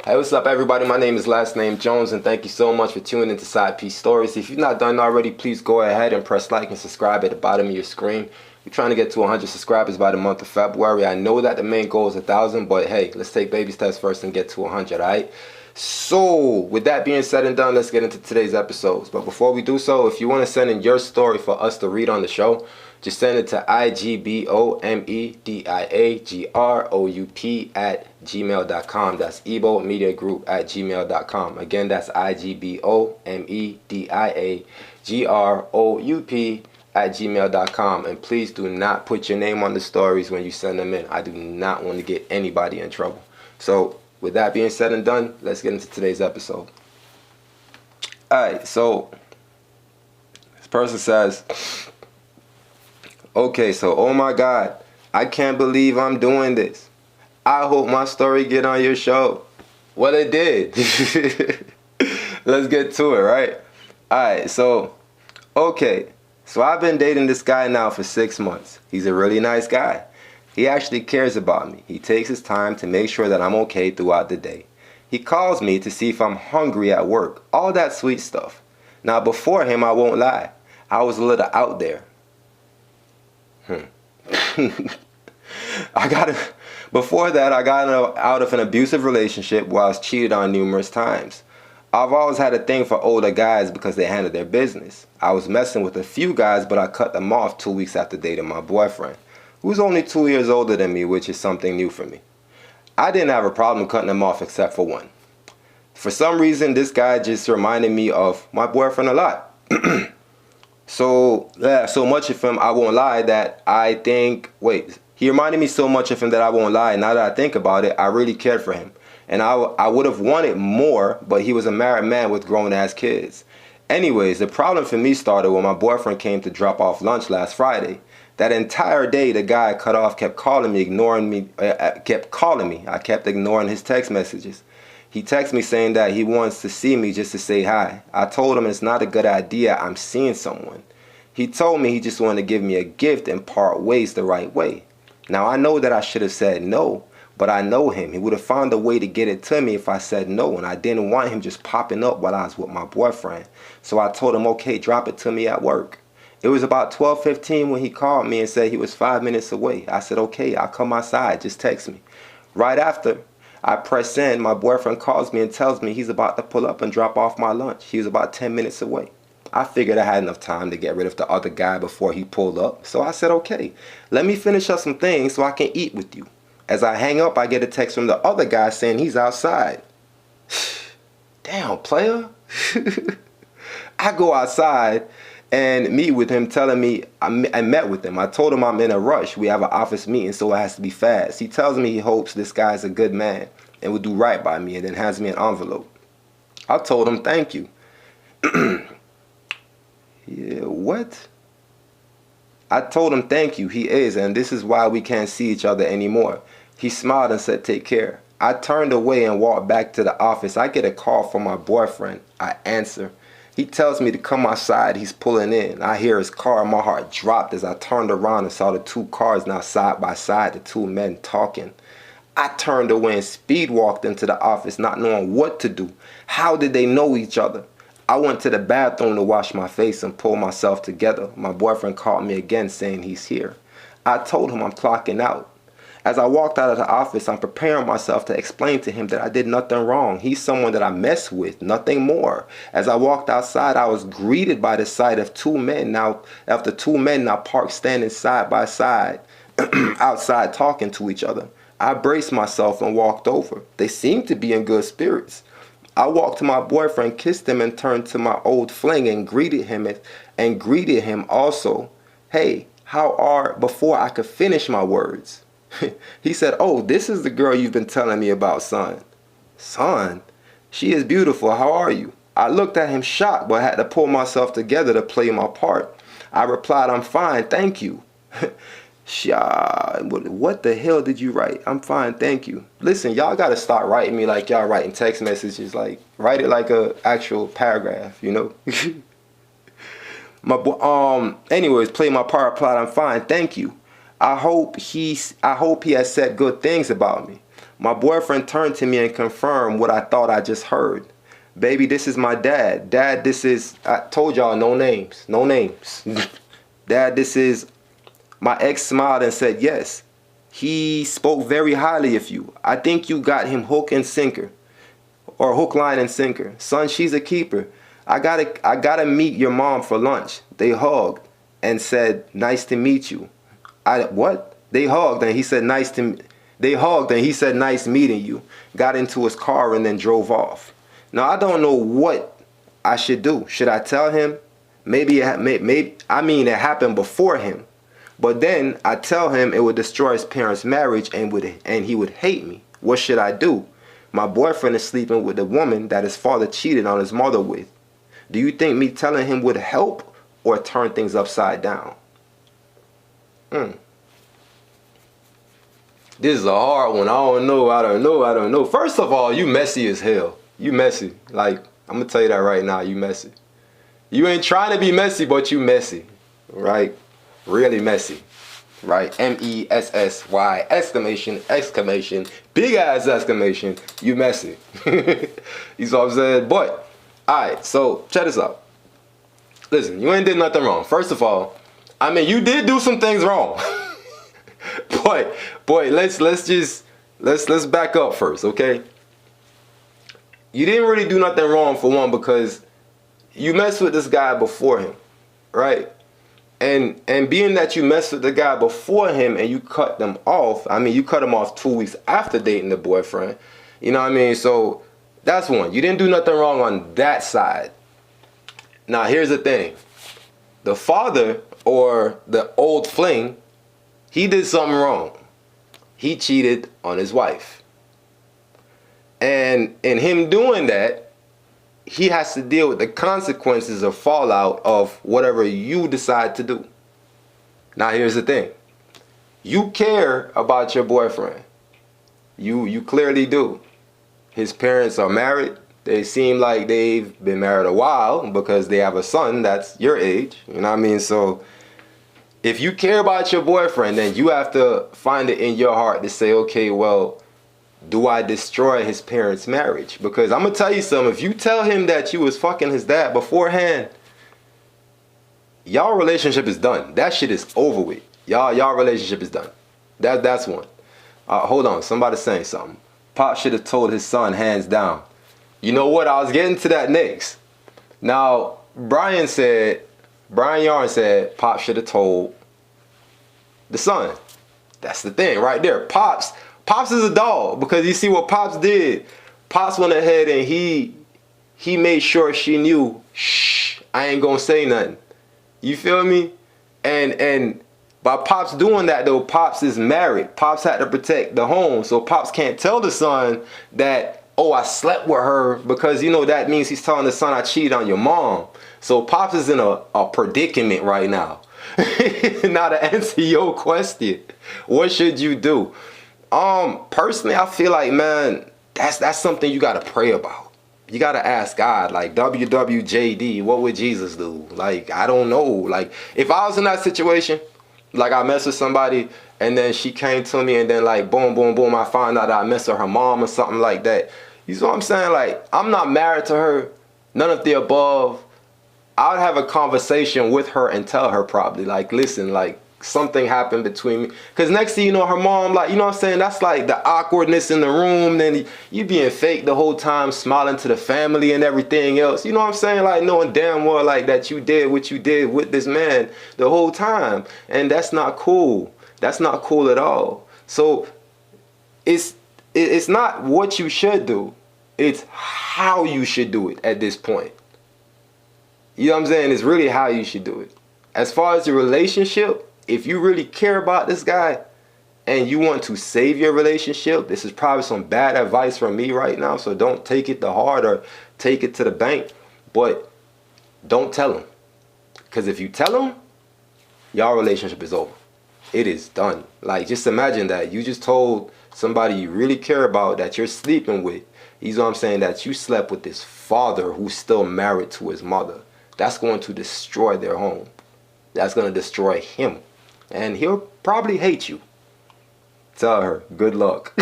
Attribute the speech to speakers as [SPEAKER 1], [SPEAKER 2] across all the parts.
[SPEAKER 1] Hey, what's up, everybody? My name is Last Name Jones, and thank you so much for tuning into Side Piece Stories. If you've not done already, please go ahead and press like and subscribe at the bottom of your screen. We're trying to get to 100 subscribers by the month of February. I know that the main goal is 1,000, but hey, let's take baby steps first and get to 100, alright? So, with that being said and done, let's get into today's episodes. But before we do so, if you want to send in your story for us to read on the show, just send it to igbomediagroup@gmail.com. That's igbomediagroup@gmail.com. Again, that's igbomediagroup@gmail.com. And please do not put your name on the stories when you send them in. I do not want to get anybody in trouble. So, with that being said and done, let's get into today's episode. Alright, so this person says, okay, so oh my God, I can't believe I'm doing this. I hope my story get on your show. Well, it did. Let's get to it, right? Alright, so I've been dating this guy now for 6 months. He's a really nice guy. He actually cares about me. He takes his time to make sure that I'm okay throughout the day. He calls me to see if I'm hungry at work. All that sweet stuff. Now, before him, I won't lie, I was a little out there. Before that, I got out of an abusive relationship where I was cheated on numerous times. I've always had a thing for older guys because they handle their business. I was messing with a few guys, but I cut them off 2 weeks after dating my boyfriend, who's only 2 years older than me, which is something new for me. I didn't have a problem cutting them off except for one. For some reason, this guy just reminded me of my boyfriend a lot. So much of him, I won't lie, that I think, he reminded me so much of him that I won't lie. Now that I think about it, I really cared for him. And I would have wanted more, but he was a married man with grown-ass kids. Anyways, the problem for me started when my boyfriend came to drop off lunch last Friday. That entire day, the guy I cut off kept calling me, kept calling me. I kept ignoring his text messages. He texted me saying that he wants to see me just to say hi. I told him it's not a good idea. I'm seeing someone. He told me he just wanted to give me a gift and part ways the right way. Now, I know that I should have said no, but I know him. He would have found a way to get it to me if I said no, and I didn't want him just popping up while I was with my boyfriend. So I told him, okay, drop it to me at work. It was about 12:15 when he called me and said he was 5 minutes away. I said, okay, I'll come outside. Just text me. Right after I press send, my boyfriend calls me and tells me he's about to pull up and drop off my lunch. He was about 10 minutes away. I figured I had enough time to get rid of the other guy before he pulled up. So I said, okay, let me finish up some things so I can eat with you. As I hang up, I get a text from the other guy saying he's outside. Damn, player. I go outside and meet with him, telling me I met with him. I told him I'm in a rush. We have an office meeting, so it has to be fast. He tells me he hopes this guy's a good man and will do right by me, and then hands me an envelope. I told him thank you. Yeah, what? I told him thank you. He is, and this is why we can't see each other anymore. He smiled and said take care. I turned away and walked back to the office. I get a call from my boyfriend. I answer. He tells me to come outside. He's pulling in. I hear his car and my heart dropped as I turned around and saw the two cars now side by side, the two men talking. I turned away and speed walked into the office not knowing what to do. How did they know each other? I went to the bathroom to wash my face and pull myself together. My boyfriend called me again saying he's here. I told him I'm clocking out. As I walked out of the office, I'm preparing myself to explain to him that I did nothing wrong. He's someone that I mess with, nothing more. As I walked outside, I was greeted by the sight of two men now parked standing side by side outside talking to each other. I braced myself and walked over. They seemed to be in good spirits. I walked to my boyfriend, kissed him, and turned to my old fling and greeted him also. Hey, how are, before I could finish my words. He said, oh, this is the girl you've been telling me about, son. Son? She is beautiful. How are you? I looked at him shocked, but had to pull myself together to play my part. I replied, I'm fine, thank you. What the hell did you write? I'm fine, thank you. Listen, y'all gotta start writing me like y'all writing text messages. Like, write it like a actual paragraph, you know? Anyways, play my part, replied, I'm fine, thank you. I hope he has said good things about me. My boyfriend turned to me and confirmed what I thought I just heard. Baby, this is my dad. Dad, this is, I told y'all, no names. No names. Dad, this is, my ex smiled and said yes. He spoke very highly of you. I think you got him hook and sinker. Or hook, line, and sinker. Son, she's a keeper. I gotta meet your mom for lunch. They hugged and said, nice to meet you. What? They hugged and he said, nice meeting you. Got into his car and then drove off. Now, I don't know what I should do. Should I tell him? Maybe it happened before him. But then I tell him it would destroy his parents' marriage and he would hate me. What should I do? My boyfriend is sleeping with the woman that his father cheated on his mother with. Do you think me telling him would help or turn things upside down? This is a hard one. I don't know. First of all, you messy as hell. You messy. Like, I'm going to tell you that right now. You messy. You ain't trying to be messy, but you messy. Right? Really messy. Right? MESSY, exclamation, big ass exclamation. You messy. You see what I'm saying? But, alright, so check this out. Listen, you ain't did nothing wrong. First of all, I mean, you did do some things wrong. But, boy, let's back up first, okay? You didn't really do nothing wrong, for one, because you messed with this guy before him, right? And being that you messed with the guy before him and you cut them off, I mean, you cut him off 2 weeks after dating the boyfriend, you know what I mean? So that's one. You didn't do nothing wrong on that side. Now, here's the thing. The father, or the old fling, he did something wrong. He cheated on his wife. And in him doing that, he has to deal with the consequences or fallout of whatever you decide to do. Now, here's the thing. You care about your boyfriend. You clearly do. His parents are married. They seem like they've been married a while because they have a son that's your age. You know what I mean? So if you care about your boyfriend, then you have to find it in your heart to say, okay, well, do I destroy his parents' marriage? Because I'm going to tell you something. If you tell him that you was fucking his dad beforehand, y'all relationship is done. That shit is over with. Y'all relationship is done. That's one. Hold on. Somebody's saying something. Pop should have told his son hands down. You know what? I was getting to that next. Now, Brian Yarn said Pop should have told the son. That's the thing right there. Pops is a dog, because you see what Pops did. Pops went ahead and he made sure she knew, shh, I ain't gonna say nothing. You feel me? And by Pops doing that though, Pops is married. Pops had to protect the home. So Pops can't tell the son that, oh, I slept with her, because you know that means he's telling the son I cheated on your mom. So Pops is in a predicament right now. Now, to answer your question, what should you do? Personally, I feel like, man, that's something you gotta pray about. You gotta ask God, like, WWJD, what would Jesus do? Like, I don't know. Like, if I was in that situation, like I messed with somebody and then she came to me and then like boom, boom, boom, I found out I messed with her mom or something like that. You see what I'm saying? Like, I'm not married to her, none of the above. I would have a conversation with her and tell her probably, like, listen, like, something happened between me. Because next thing you know, her mom, like, you know what I'm saying? That's like the awkwardness in the room. Then you being fake the whole time, smiling to the family and everything else. You know what I'm saying? Like, knowing damn well, like, that you did what you did with this man the whole time. And that's not cool. That's not cool at all. So it's not what you should do. It's how you should do it at this point. You know what I'm saying? It's really how you should do it. As far as the relationship, if you really care about this guy and you want to save your relationship, this is probably some bad advice from me right now, so don't take it to heart or take it to the bank, but don't tell him. Because if you tell him, y'all relationship is over. It is done. Like, just imagine that. You just told somebody you really care about that you're sleeping with. You know what I'm saying? That you slept with this father who's still married to his mother. That's going to destroy their home. That's going to destroy him. And he'll probably hate you. Tell her, good luck.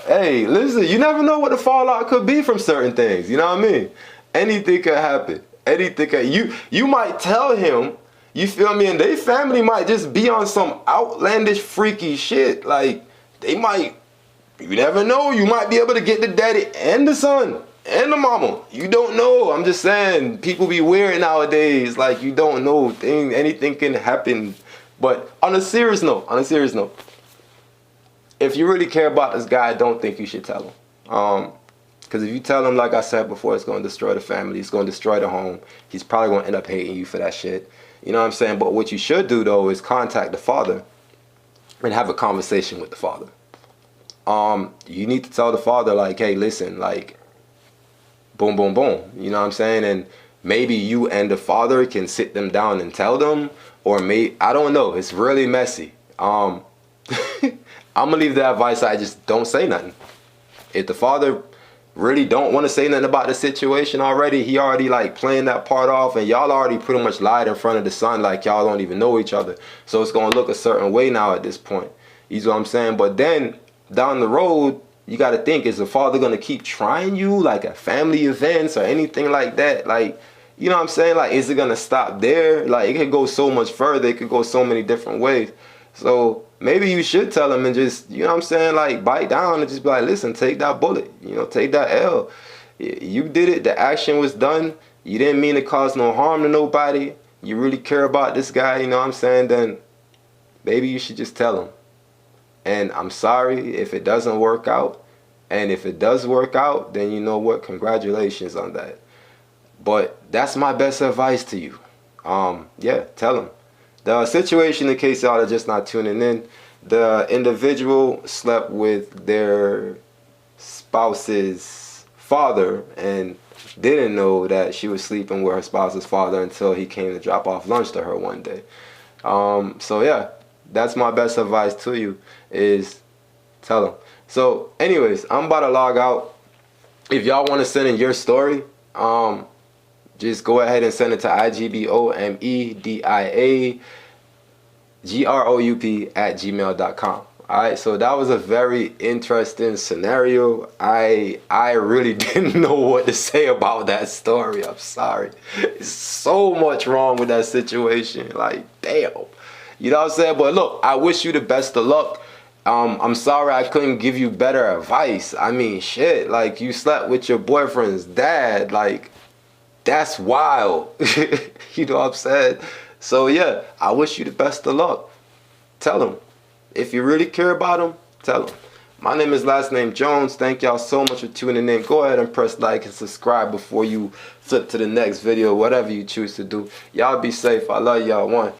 [SPEAKER 1] Hey, listen, you never know what the fallout could be from certain things. You know what I mean? Anything could happen. Anything could, you might tell him, you feel me, and their family might just be on some outlandish, freaky shit. Like, they might, you never know, you might be able to get the daddy and the son and the mama. You don't know. I'm just saying, people be weird nowadays. Like, you don't know. Anything can happen. But on a serious note, if you really care about this guy, I don't think you should tell him. Because if you tell him, like I said before, it's going to destroy the family. It's going to destroy the home. He's probably going to end up hating you for that shit. You know what I'm saying? But what you should do, though, is contact the father and have a conversation with the father. You need to tell the father, like, hey, listen, like, boom, boom, boom. You know what I'm saying? And maybe you and the father can sit them down and tell them. Or I don't know. It's really messy. I'm going to leave the advice. I just don't say nothing. If the father really don't want to say nothing about the situation already, he already like playing that part off, and y'all already pretty much lied in front of the son like y'all don't even know each other. So it's going to look a certain way now at this point. You know what I'm saying? But then down the road, you got to think, is the father going to keep trying you like at family events or anything like that? Like, you know what I'm saying? Like, is it going to stop there? Like, it could go so much further. It could go so many different ways. So maybe you should tell him and just, you know what I'm saying, like, bite down and just be like, listen, take that bullet, you know, take that L. You did it. The action was done. You didn't mean to cause no harm to nobody. You really care about this guy, you know what I'm saying? Then maybe you should just tell him. And I'm sorry if it doesn't work out. And if it does work out, then you know what? Congratulations on that. But that's my best advice to you. Yeah, tell him. The situation, in case y'all are just not tuning in, the individual slept with their spouse's father and didn't know that she was sleeping with her spouse's father until he came to drop off lunch to her one day. So yeah, that's my best advice to you, is tell them. So anyways, I'm about to log out. If y'all want to send in your story, just go ahead and send it to igbomediagroup@gmail.com. Alright, so that was a very interesting scenario. I really didn't know what to say about that story. I'm sorry. There's so much wrong with that situation. Like, damn. You know what I'm saying? But look, I wish you the best of luck. I'm sorry I couldn't give you better advice. I mean, shit, like, you slept with your boyfriend's dad. Like, that's wild. You know what I'm saying? So yeah, I wish you the best of luck. Tell him. If you really care about him, tell him. My name is Last Name Jones. Thank y'all so much for tuning in. Go ahead and press like and subscribe before you flip to the next video, whatever you choose to do. Y'all be safe. I love y'all. One.